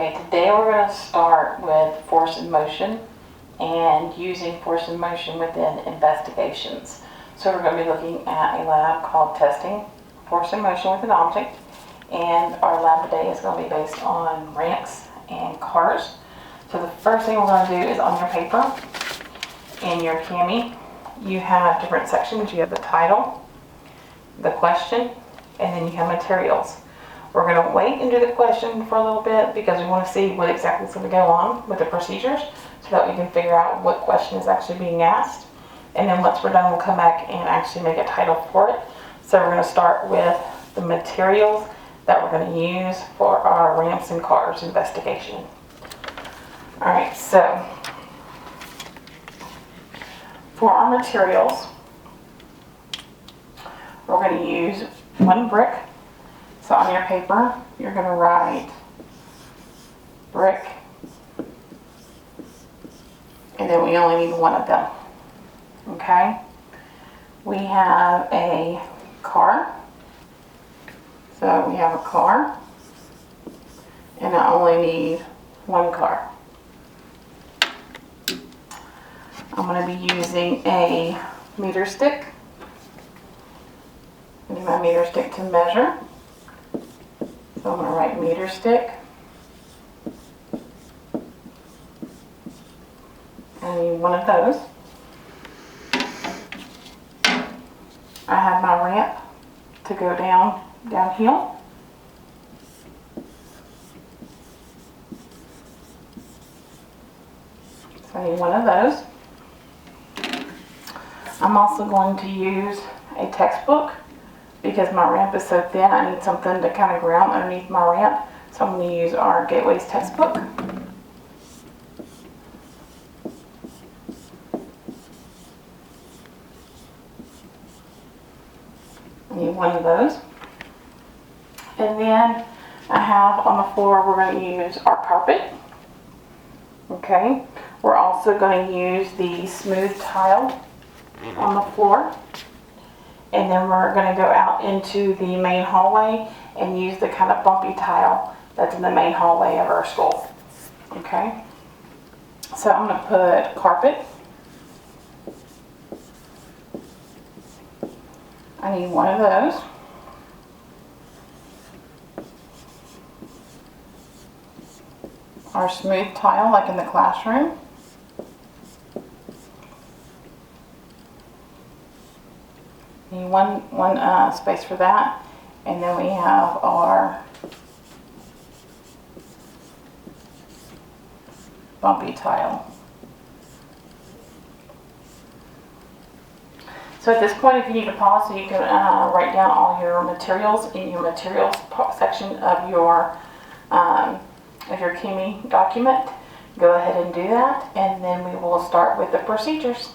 Okay, today we're going to start with force and motion and using force and motion within investigations. So we're going to be looking at a lab called testing force and motion with an object, and our lab today is going to be based on ramps and cars. So the first thing we're going to do is on your paper, in your CAMI, you have different sections. You have the title, the question, and then you have materials. We're going to wait and do the question for a little bit because we want to see what exactly is going to go on with the procedures so that we can figure out what question is actually being asked. And then once we're done, we'll come back and actually make a title for it. So we're going to start with the materials that we're going to use for our ramps and cars investigation. All right, so for our materials, we're going to use one brick. So on your paper, you're going to write brick, and then we only need one of them. Okay? We have a car. So we have a car, and I only need one car. I'm going to be using a meter stick. I need my meter stick to measure. So I'm going to write meter stick. I need one of those. I have my ramp to go downhill. So I need one of those. I'm also going to use a textbook because my ramp is so thin. I need something to kind of ground underneath my ramp. So I'm going to use our Gateways textbook. I need one of those. And then I have on the floor, we're going to use our carpet. Okay. We're also going to use the smooth tile on the floor. And then we're going to go out into the main hallway and use the kind of bumpy tile that's in the main hallway of our school. Okay. So I'm going to put carpet. I need one of those. Our smooth tile, like in the classroom. Need one space for that. And then we have our bumpy tile. So at this point, if you need to pause so you can write down all your materials in your materials section of your CAMI document, go ahead and do that, and then we will start with the procedures.